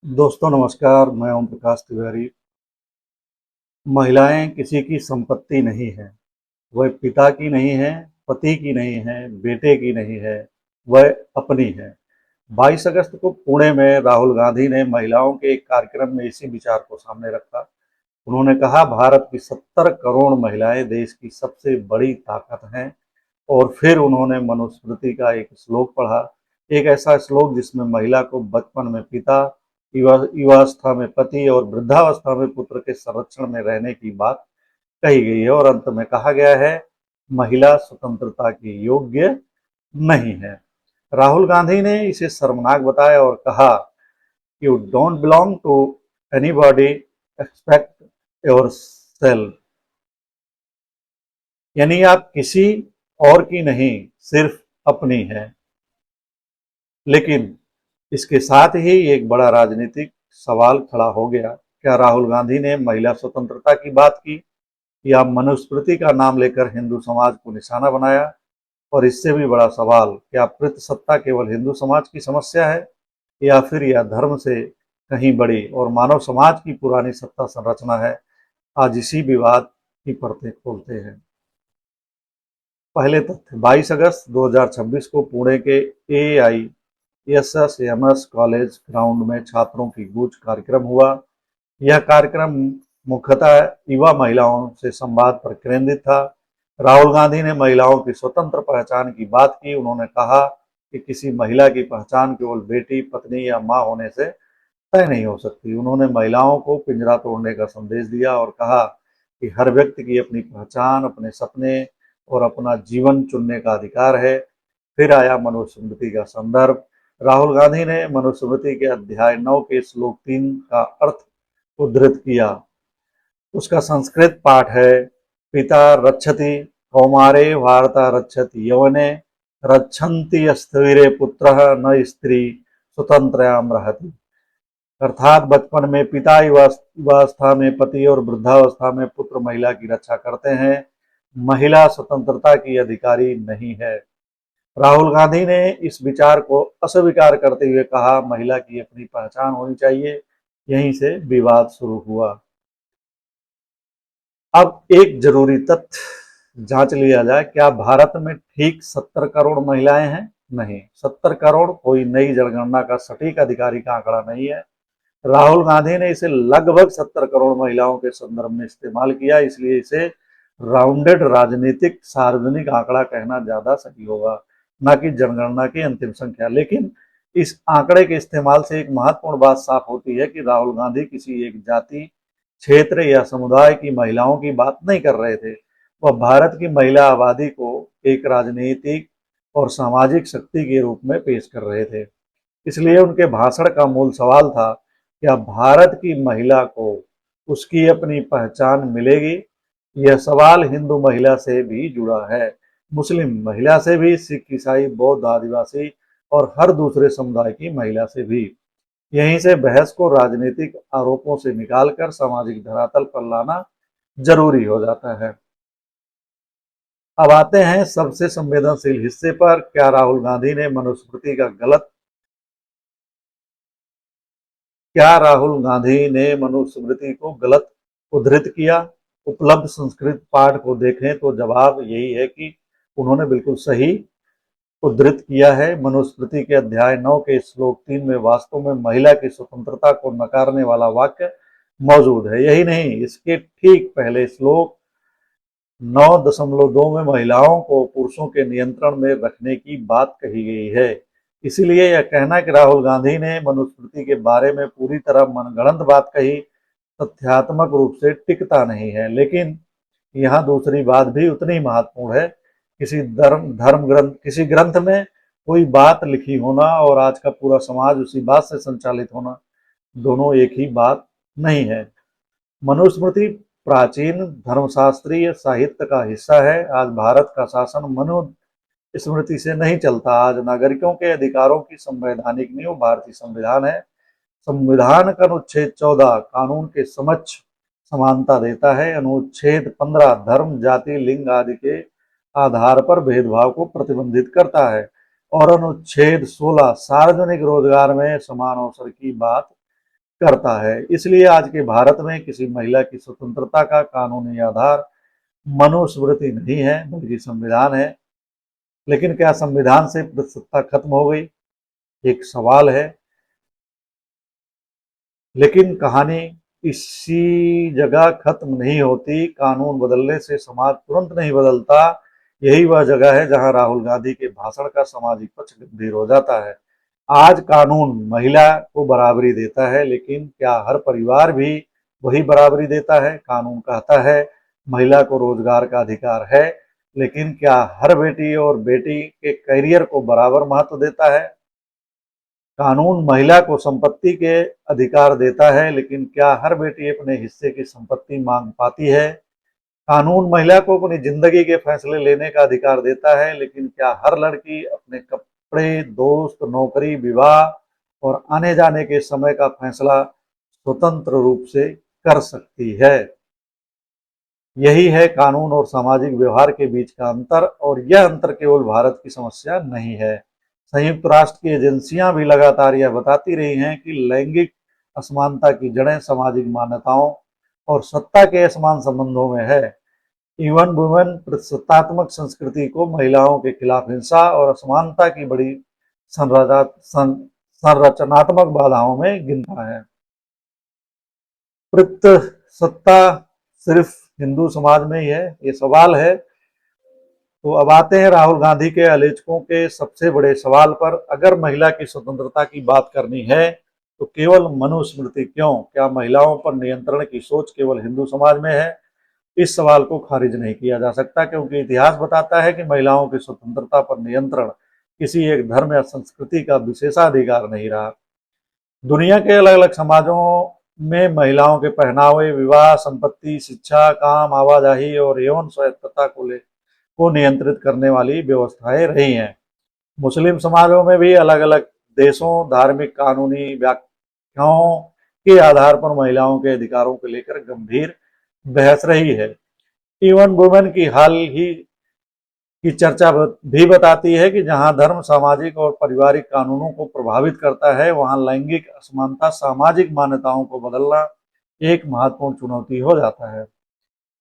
दोस्तों नमस्कार, मैं ओम प्रकाश तिवारी। महिलाएं किसी की संपत्ति नहीं है। वह पिता की नहीं है, पति की नहीं है, बेटे की नहीं है, वह अपनी है। 22 अगस्त को पुणे में राहुल गांधी ने महिलाओं के एक कार्यक्रम में इसी विचार को सामने रखा। उन्होंने कहा, भारत की 70 करोड़ महिलाएं देश की सबसे बड़ी ताकत हैं। और फिर उन्होंने मनुस्मृति का एक श्लोक पढ़ा, एक ऐसा श्लोक जिसमें महिला को बचपन में पिता, युवावस्था में पति और वृद्धावस्था में पुत्र के संरक्षण में रहने की बात कही गई है। और अंत में कहा गया है, महिला स्वतंत्रता की योग्य नहीं है। राहुल गांधी ने इसे शर्मनाक बताया और कहा, you don't belong to anybody, expect yourself. यानी आप किसी और की नहीं, सिर्फ अपनी है। लेकिन इसके साथ ही एक बड़ा राजनीतिक सवाल खड़ा हो गया। क्या राहुल गांधी ने महिला स्वतंत्रता की बात की, या मनुस्मृति का नाम लेकर हिंदू समाज को निशाना बनाया? और इससे भी बड़ा सवाल, क्या पितृसत्ता केवल हिंदू समाज की समस्या है, या फिर यह धर्म से कहीं बड़ी और मानव समाज की पुरानी सत्ता संरचना है? आज इसी विवाद की परतें खोलते हैं। पहले तथ्य, 22 अगस्त 2026 को पुणे के एआईएसएसएमएस कॉलेज ग्राउंड में छात्रों की गूंज कार्यक्रम हुआ। यह कार्यक्रम मुख्यतः युवा महिलाओं से संवाद पर केंद्रित था। राहुल गांधी ने महिलाओं की स्वतंत्र पहचान की बात की। उन्होंने कहा कि किसी महिला की पहचान केवल बेटी, पत्नी या मां होने से तय नहीं हो सकती। उन्होंने महिलाओं को पिंजरा तोड़ने का संदेश दिया और कहा कि हर व्यक्ति की अपनी पहचान, अपने सपने और अपना जीवन चुनने का अधिकार है। फिर आया मनुस्मृति का संदर्भ। राहुल गांधी ने मनुस्मृति के अध्याय 9 के श्लोक 3 का अर्थ उद्धृत किया। उसका संस्कृत पाठ है, पिता रक्षति कौमारे वार्ता रक्षति यवने, रक्षन्ति स्थिरे पुत्रः न स्त्री स्वतंत्रयाम रहति। अर्थात बचपन में पिता, युवावस्था में पति और वृद्धावस्था में पुत्र महिला की रक्षा करते हैं। महिला स्वतंत्रता की अधिकारी नहीं है। राहुल गांधी ने इस विचार को अस्वीकार करते हुए कहा, महिला की अपनी पहचान होनी चाहिए। यहीं से विवाद शुरू हुआ। अब एक जरूरी तथ्य जांच लिया जाए, क्या भारत में ठीक 70 करोड़ महिलाएं हैं? नहीं, 70 करोड़ कोई नई जनगणना का सटीक आधिकारिक आंकड़ा नहीं है। राहुल गांधी ने इसे लगभग 70 करोड़ महिलाओं के संदर्भ में इस्तेमाल किया, इसलिए इसे राउंडेड राजनीतिक सार्वजनिक आंकड़ा कहना ज्यादा सही होगा, न कि जनगणना की अंतिम संख्या। लेकिन इस आंकड़े के इस्तेमाल से एक महत्वपूर्ण बात साफ होती है कि राहुल गांधी किसी एक जाति, क्षेत्र या समुदाय की महिलाओं की बात नहीं कर रहे थे। वह भारत की महिला आबादी को एक राजनीतिक और सामाजिक शक्ति के रूप में पेश कर रहे थे। इसलिए उनके भाषण का मूल सवाल था, क्या भारत की महिला को उसकी अपनी पहचान मिलेगी? यह सवाल हिंदू महिला से भी जुड़ा है, मुस्लिम महिला से भी, सिख, ईसाई, बौद्ध, आदिवासी और हर दूसरे समुदाय की महिला से भी। यहीं से बहस को राजनीतिक आरोपों से निकालकर सामाजिक धरातल पर लाना जरूरी हो जाता है। अब आते हैं सबसे संवेदनशील हिस्से पर। क्या राहुल गांधी ने मनुस्मृति को गलत उद्धृत किया? उपलब्ध संस्कृत पाठ को देखें तो जवाब यही है कि उन्होंने बिल्कुल सही उद्धृत किया है। मनुस्मृति के अध्याय 9 के श्लोक 3 में वास्तव में महिला की स्वतंत्रता को नकारने वाला वाक्य मौजूद है। यही नहीं, इसके ठीक पहले श्लोक 9.2 में महिलाओं को पुरुषों के नियंत्रण में रखने की बात कही गई है। इसीलिए यह कहना कि राहुल गांधी ने मनुस्मृति के बारे में पूरी तरह मनगढ़ंत बात कही, तथ्यात्मक रूप से टिकता नहीं है। लेकिन यहाँ दूसरी बात भी उतनी महत्वपूर्ण है। किसी ग्रंथ में कोई बात लिखी होना और आज का पूरा समाज उसी बात से संचालित होना, दोनों एक ही बात नहीं है। मनुस्मृति प्राचीन धर्मशास्त्रीय साहित्य का हिस्सा है। आज भारत का शासन मनुस्मृति से नहीं चलता। आज नागरिकों के अधिकारों की संवैधानिक नींव भारतीय संविधान है। संविधान का अनुच्छेद 14 कानून के समक्ष समानता देता है। अनुच्छेद 15 धर्म, जाति, लिंग आदि के आधार पर भेदभाव को प्रतिबंधित करता है। और अनुच्छेद 16 सार्वजनिक रोजगार में समान अवसर की बात करता है। इसलिए आज के भारत में किसी महिला की स्वतंत्रता का कानूनी आधार मनुस्मृति नहीं है बल्कि संविधान है। लेकिन क्या संविधान से सत्ता खत्म हो गई? एक सवाल है। लेकिन कहानी इसी जगह खत्म नहीं होती। कानून बदलने से समाज तुरंत नहीं बदलता। यही वह जगह है जहां राहुल गांधी के भाषण का सामाजिक पक्ष गंभीर हो जाता है। आज कानून महिला को बराबरी देता है, लेकिन क्या हर परिवार भी वही बराबरी देता है? कानून कहता है महिला को रोजगार का अधिकार है, लेकिन क्या हर बेटी और बेटी के करियर को बराबर महत्व देता है? कानून महिला को संपत्ति के अधिकार देता है, लेकिन क्या हर बेटी अपने हिस्से की संपत्ति मांग पाती है? कानून महिला को अपनी जिंदगी के फैसले लेने का अधिकार देता है, लेकिन क्या हर लड़की अपने कपड़े, दोस्त, नौकरी, विवाह और आने जाने के समय का फैसला स्वतंत्र रूप से कर सकती है? यही है कानून और सामाजिक व्यवहार के बीच का अंतर, और यह अंतर केवल भारत की समस्या नहीं है। संयुक्त राष्ट्र की एजेंसियां भी लगातार यह बताती रही हैं कि लैंगिक असमानता की जड़ें सामाजिक मान्यताओं और सत्ता के असमान संबंधों में है। इवन वुमेन प्रतिशतात्मक संस्कृति को महिलाओं के खिलाफ हिंसा और असमानता की बड़ी संरचनात्मक बाधाओं में गिनता है। सत्ता सिर्फ हिंदू समाज में ही है, ये सवाल है। तो अब आते हैं राहुल गांधी के आलोचकों के सबसे बड़े सवाल पर। अगर महिला की स्वतंत्रता की बात करनी है तो केवल मनुस्मृति क्यों? क्या महिलाओं पर नियंत्रण की सोच केवल हिंदू समाज में है? इस सवाल को खारिज नहीं किया जा सकता, क्योंकि इतिहास बताता है कि महिलाओं की स्वतंत्रता पर नियंत्रण किसी एक धर्म या संस्कृति का विशेषाधिकार नहीं रहा। दुनिया के अलग अलग समाजों में महिलाओं के पहनावे, विवाह, संपत्ति, शिक्षा, काम, आवाजाही और यौन स्वायत्तता को नियंत्रित करने वाली व्यवस्थाएं रही हैं। मुस्लिम समाजों में भी अलग अलग देशों धार्मिक कानूनी व्याख्याओं के आधार पर महिलाओं के अधिकारों को लेकर गंभीर बहस रही है। इवन वुमेन की हाल ही की चर्चा भी बताती है कि जहां धर्म सामाजिक और पारिवारिक कानूनों को प्रभावित करता है, वहां लैंगिक असमानता सामाजिक मान्यताओं को बदलना एक महत्वपूर्ण चुनौती हो जाता है।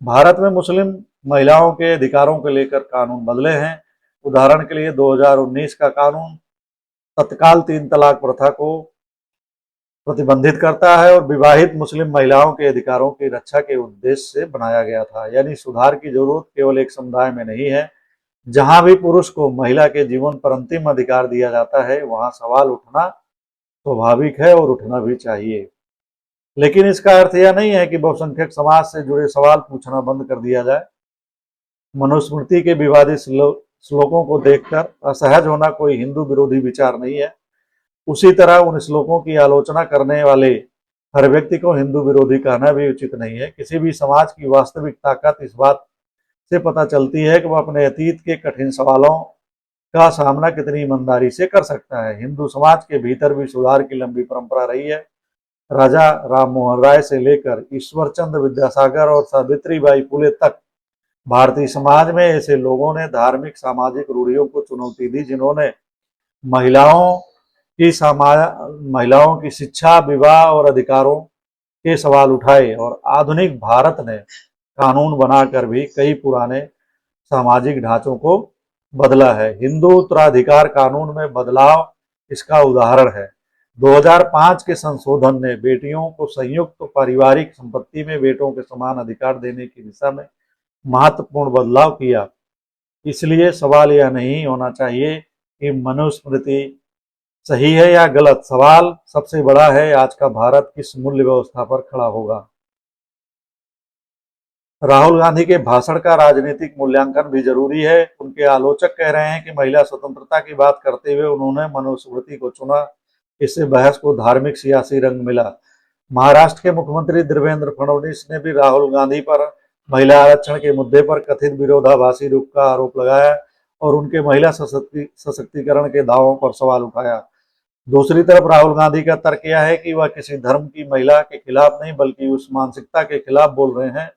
भारत में मुस्लिम महिलाओं के अधिकारों को लेकर कानून बदले हैं। उदाहरण के लिए 2019 का कानून तत्काल 3 तलाक प्रथा को प्रतिबंधित करता है और विवाहित मुस्लिम महिलाओं के अधिकारों की रक्षा के उद्देश्य से बनाया गया था। यानी सुधार की जरूरत केवल एक समुदाय में नहीं है। जहां भी पुरुष को महिला के जीवन पर अंतिम अधिकार दिया जाता है, वहां सवाल उठना स्वाभाविक है और उठना भी चाहिए। लेकिन इसका अर्थ यह नहीं है कि बहुसंख्यक समाज से जुड़े सवाल पूछना बंद कर दिया जाए। मनुस्मृति के विवादित श्लोकों को देखकर असहज होना कोई हिंदू विरोधी विचार नहीं है। उसी तरह उन श्लोकों की आलोचना करने वाले हर व्यक्ति को हिंदू विरोधी कहना भी उचित नहीं है। किसी भी समाज की वास्तविक ताकत इस बात से पता चलती है कि वह अपने अतीत के कठिन सवालों का सामना कितनी ईमानदारी से कर सकता है। हिंदू समाज के भीतर भी सुधार की लंबी परंपरा रही है। राजा राम मोहन राय से लेकर ईश्वर चंद्र विद्यासागर और सावित्रीबाई फुले तक भारतीय समाज में ऐसे लोगों ने धार्मिक सामाजिक रूढ़ियों को चुनौती दी, जिन्होंने महिलाओं महिलाओं की शिक्षा, विवाह और अधिकारों के सवाल उठाए। और आधुनिक भारत ने कानून बनाकर भी कई पुराने सामाजिक ढांचों को बदला है। हिंदू उत्तराधिकार कानून में बदलाव इसका उदाहरण है। 2005 के संशोधन ने बेटियों को संयुक्त पारिवारिक संपत्ति में बेटों के समान अधिकार देने की दिशा में महत्वपूर्ण बदलाव किया। इसलिए सवाल यह नहीं होना चाहिए कि मनुस्मृति सही है या गलत। सवाल सबसे बड़ा है, आज का भारत किस मूल्य व्यवस्था पर खड़ा होगा। राहुल गांधी के भाषण का राजनीतिक मूल्यांकन भी जरूरी है। उनके आलोचक कह रहे हैं कि महिला स्वतंत्रता की बात करते हुए उन्होंने मनुस्मृति को चुना। इससे बहस को धार्मिक सियासी रंग मिला। महाराष्ट्र के मुख्यमंत्री देवेंद्र फडणवीस ने भी राहुल गांधी पर महिला आरक्षण के मुद्दे पर कथित विरोधाभासी रुख का आरोप लगाया और उनके महिला सशक्तिकरण के दावों पर सवाल उठाया। दूसरी तरफ राहुल गांधी का तर्क यह है कि वह किसी धर्म की महिला के खिलाफ नहीं, बल्कि उस मानसिकता के खिलाफ बोल रहे हैं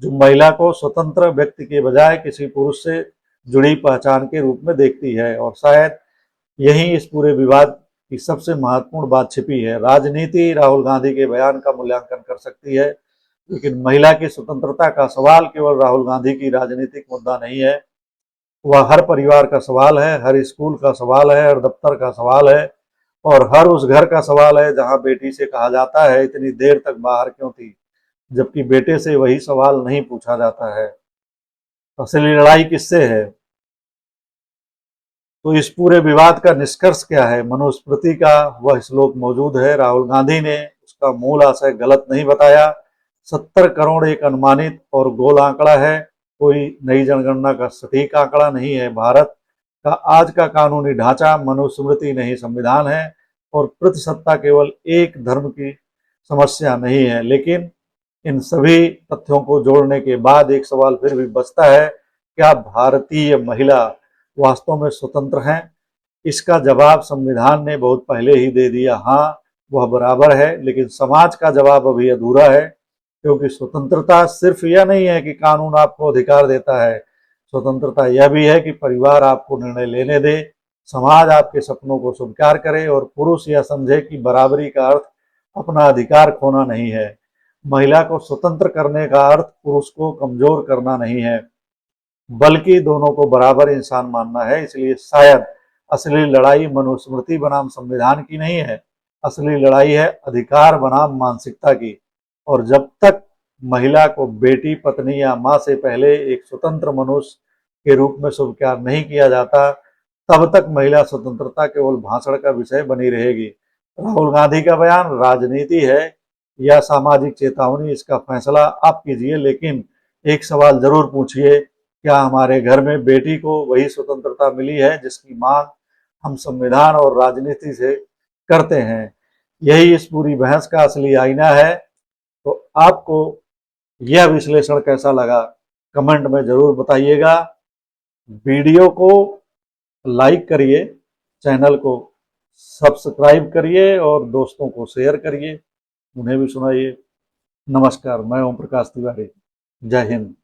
जो महिला को स्वतंत्र व्यक्ति के बजाय किसी पुरुष से जुड़ी पहचान के रूप में देखती है। और शायद यही इस पूरे विवाद की सबसे महत्वपूर्ण बात छिपी है। राजनीति राहुल गांधी के बयान का मूल्यांकन कर सकती है, लेकिन महिला की स्वतंत्रता का सवाल केवल राहुल गांधी की राजनीतिक मुद्दा नहीं है, वह हर परिवार का सवाल है, हर स्कूल का सवाल है, हर दफ्तर का सवाल है और हर उस घर का सवाल है जहां बेटी से कहा जाता है इतनी देर तक बाहर क्यों थी, जबकि बेटे से वही सवाल नहीं पूछा जाता है। असली लड़ाई किससे है? तो इस पूरे विवाद का निष्कर्ष क्या है? मनुस्मृति का वह श्लोक मौजूद है। राहुल गांधी ने उसका मूल आशय गलत नहीं बताया। 70 करोड़ एक अनुमानित और गोल आंकड़ा है, कोई नई जनगणना का सटीक आंकड़ा नहीं है। भारत का आज का कानूनी ढांचा मनुस्मृति नहीं संविधान है और प्रतिसत्ता केवल एक धर्म की समस्या नहीं है। लेकिन इन सभी तथ्यों को जोड़ने के बाद एक सवाल फिर भी बचता है, क्या भारतीय महिला वास्तव में स्वतंत्र हैं? इसका जवाब संविधान ने बहुत पहले ही दे दिया। हाँ, वह बराबर है, लेकिन समाज का जवाब अभी अधूरा है, क्योंकि स्वतंत्रता सिर्फ यह नहीं है कि कानून आपको अधिकार देता है, स्वतंत्रता यह भी है कि परिवार आपको निर्णय लेने दे, समाज आपके सपनों को स्वीकार करे और पुरुष यह समझे कि बराबरी का अर्थ अपना अधिकार खोना नहीं है। महिला को स्वतंत्र करने का अर्थ पुरुष को कमजोर करना नहीं है, बल्कि दोनों को बराबर इंसान मानना है। इसलिए शायद असली लड़ाई मनुस्मृति बनाम संविधान की नहीं है, असली लड़ाई है अधिकार बनाम मानसिकता की। और जब तक महिला को बेटी, पत्नी या मां से पहले एक स्वतंत्र मनुष्य के रूप में स्वीकार नहीं किया जाता, तब तक महिला स्वतंत्रता केवल भाषण का विषय बनी रहेगी। राहुल गांधी का बयान राजनीति है या सामाजिक चेतावनी, इसका फैसला आप कीजिए। लेकिन एक सवाल जरूर पूछिए, क्या हमारे घर में बेटी को वही स्वतंत्रता मिली है जिसकी मांग हम संविधान और राजनीति से करते हैं? यही इस पूरी बहस का असली आईना है। तो आपको यह विश्लेषण कैसा लगा, कमेंट में जरूर बताइएगा। वीडियो को लाइक करिए, चैनल को सब्सक्राइब करिए और दोस्तों को शेयर करिए, उन्हें भी सुनाइए। नमस्कार, मैं ओम प्रकाश तिवारी। जय हिंद।